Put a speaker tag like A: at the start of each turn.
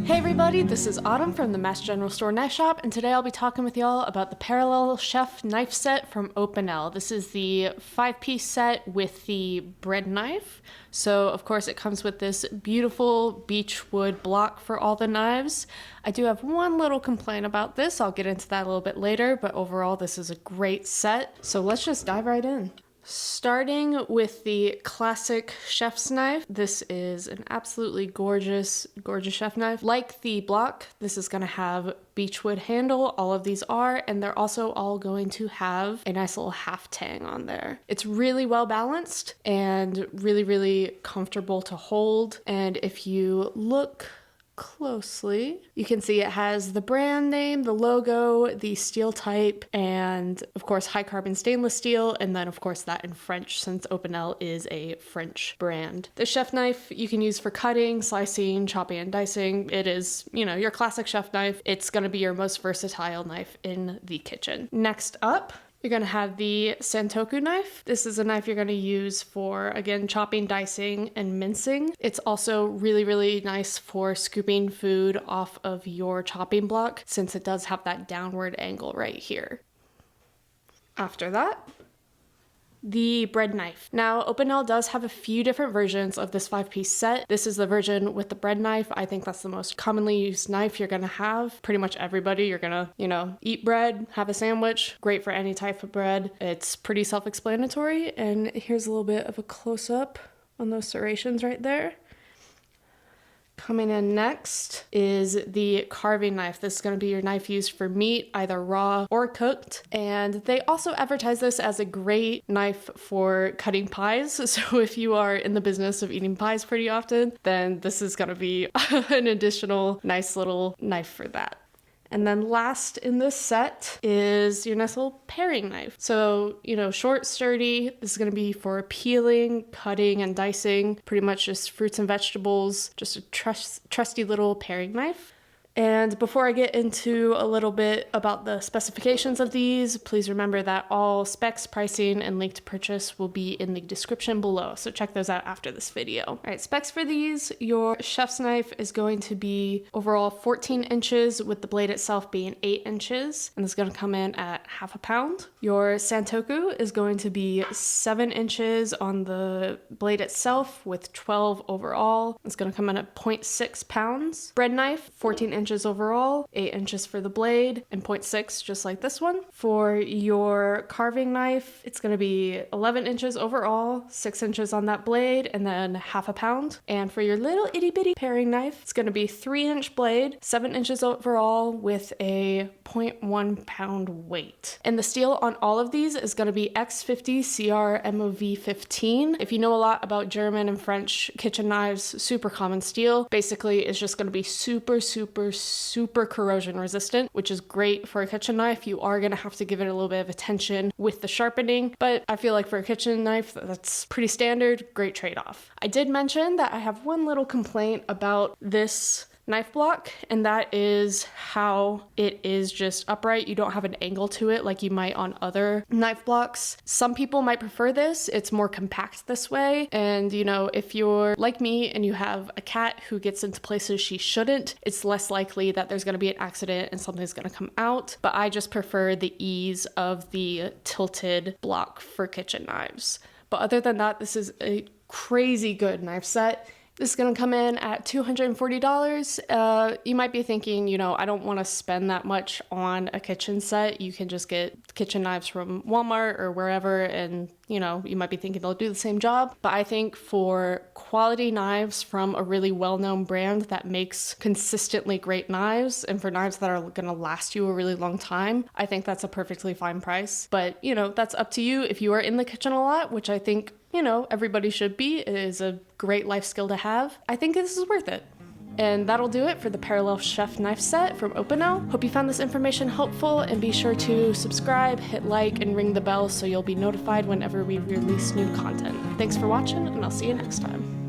A: Hey everybody, this is Autumn from the Mast General Store Knife Shop, and today I'll be talking with y'all about the Parallel Chef knife set from Opinel. This is the 5-piece set with the bread knife. So of course it comes with this beautiful beechwood block for all the knives. I do have one little complaint about this. I'll get into that a little bit later, but overall this is a great set. So let's just dive right in. Starting with the classic chef's knife, this is an absolutely gorgeous chef knife. Like the block, this is going to have beechwood handle, all of these are, and they're also all going to have a nice little half-tang on there. It's really well balanced and really comfortable to hold, and if you look closely, you can see it has the brand name, the logo, the steel type, and of course high carbon stainless steel, and then of course that in French since Opinel is a French brand. The chef knife you can use for cutting, slicing, chopping, and dicing. It is, your classic chef knife. It's going to be your most versatile knife in the kitchen. Next up, you're going to have the Santoku knife. This is a knife you're going to use for, again, chopping, dicing, and mincing. It's also really nice for scooping food off of your chopping block since it does have that downward angle right here. After that, the bread knife. Now, Opinel does have a few different versions of this 5-piece set. This is the version with the bread knife. I think that's the most commonly used knife you're gonna have. Pretty much everybody, you're gonna, eat bread, have a sandwich. Great for any type of bread. It's pretty self-explanatory, and here's a little bit of a close-up on those serrations right there. Coming in next is the carving knife. This is going to be your knife used for meat, either raw or cooked. And they also advertise this as a great knife for cutting pies. So if you are in the business of eating pies pretty often, then this is going to be an additional nice little knife for that. And then last in this set is your nice little paring knife. So, short, sturdy. This is going to be for peeling, cutting, and dicing. Pretty much just fruits and vegetables. Just a trusty little paring knife. And before I get into a little bit about the specifications of these, please remember that all specs, pricing, and link to purchase will be in the description below, so check those out after this video. All right, specs for these, your chef's knife is going to be overall 14 inches with the blade itself being 8 inches, and it's going to come in at half a pound. Your Santoku is going to be 7 inches on the blade itself with 12 overall. It's going to come in at 0.6 pounds. Bread knife, 14 inches overall, 8 inches for the blade, and 0.6 just like this one. For your carving knife, it's going to be 11 inches overall, 6 inches on that blade, and then half a pound. And for your little itty bitty paring knife, it's going to be 3-inch blade, 7 inches overall with a 0.1 pound weight. And the steel on all of these is going to be X50 CR MOV 15. If you know a lot about German and French kitchen knives, super common steel. Basically, it's just going to be super corrosion resistant, which is great for a kitchen knife. You are going to have to give it a little bit of attention with the sharpening, but I feel like for a kitchen knife, that's pretty standard, great trade-off. I did mention that I have one little complaint about this knife block, and that is how it is just upright. You don't have an angle to it like you might on other knife blocks. Some people might prefer this. It's more compact this way, and if you're like me and you have a cat who gets into places she shouldn't, it's less likely that there's going to be an accident and something's going to come out. But I just prefer the ease of the tilted block for kitchen knives. But other than that, this is a crazy good knife set. This is going to come in at $240. You might be thinking, I don't want to spend that much on a kitchen set. You can just get kitchen knives from Walmart or wherever, and you might be thinking they'll do the same job. But I think for quality knives from a really well-known brand that makes consistently great knives, and for knives that are going to last you a really long time, I think that's a perfectly fine price. But, that's up to you. If you are in the kitchen a lot, which I think everybody should be. It is a great life skill to have. I think this is worth it. And that'll do it for the Parallel Chef knife set from Opinel. Hope you found this information helpful, and be sure to subscribe, hit like, and ring the bell so you'll be notified whenever we release new content. Thanks for watching, and I'll see you next time.